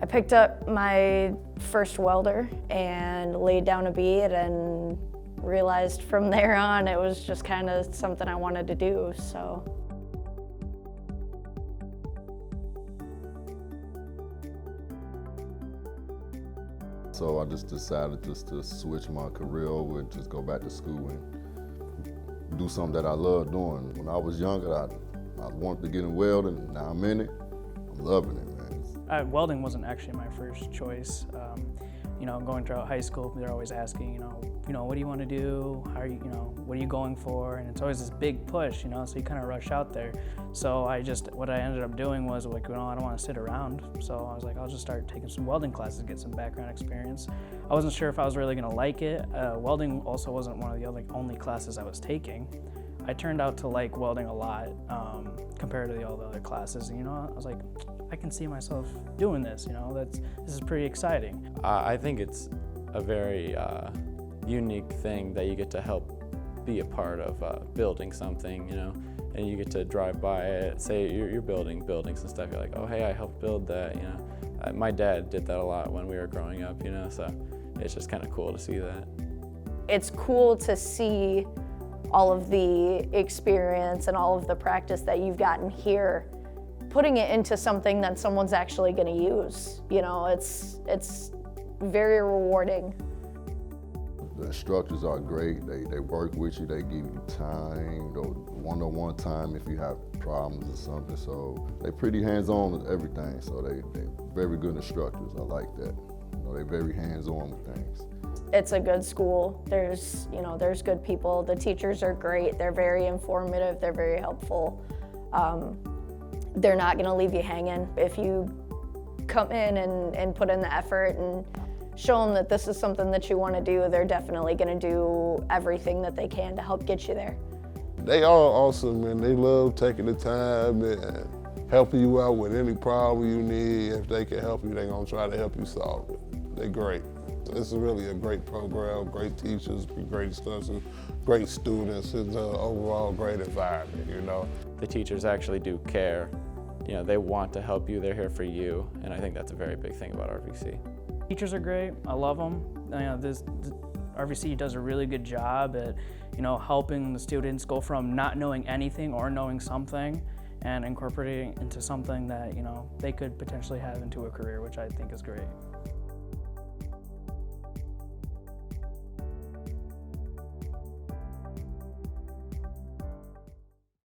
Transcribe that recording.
I picked up my first welder and laid down a bead and realized from there on it was just kind of something I wanted to do, so. So I just decided just to switch my career over and just go back to school and do something that I love doing. When I was younger, I wanted to get in welding. Now I'm in it. I'm loving it, man. Welding wasn't actually my first choice. Going throughout high school, they're always asking, what do you want to do? How are you, what are you going for? And it's always this big push, so you kind of rush out there. So what I ended up doing was like, I don't want to sit around. So I was like, I'll just start taking some welding classes, get some background experience. I wasn't sure if I was really going to like it. Welding also wasn't one of the only classes I was taking. I turned out to like welding a lot compared to all the other classes. And, I was like, I can see myself doing this. This is pretty exciting. I think it's a very unique thing that you get to help be a part of building something, and you get to drive by it. Say you're building buildings and stuff. You're like, oh, hey, I helped build that. My dad did that a lot when we were growing up. So it's just kind of cool to see that. It's cool to see all of the experience and all of the practice that you've gotten here, putting it into something that someone's actually going to use. It's very rewarding. The instructors are great. They work with you. They give you time, one-on-one time if you have problems or something. So they're pretty hands-on with everything. So they're very good instructors. I like that. They're very hands-on with things. It's a good school. There's good people. The teachers are great. They're very informative. They're very helpful. They're not going to leave you hanging. If you come in and put in the effort and show them that this is something that you want to do, they're definitely going to do everything that they can to help get you there. They are awesome, and they love taking the time and helping you out with any problem you need. If they can help you, they're going to try to help you solve it. They're great. It's really a great program, great teachers, great instructors, great students. It's an overall great environment, The teachers actually do care. They want to help you, they're here for you, and I think that's a very big thing about RVC. Teachers are great, I love them. This RVC does a really good job at, helping the students go from not knowing anything or knowing something and incorporating into something that, they could potentially have into a career, which I think is great.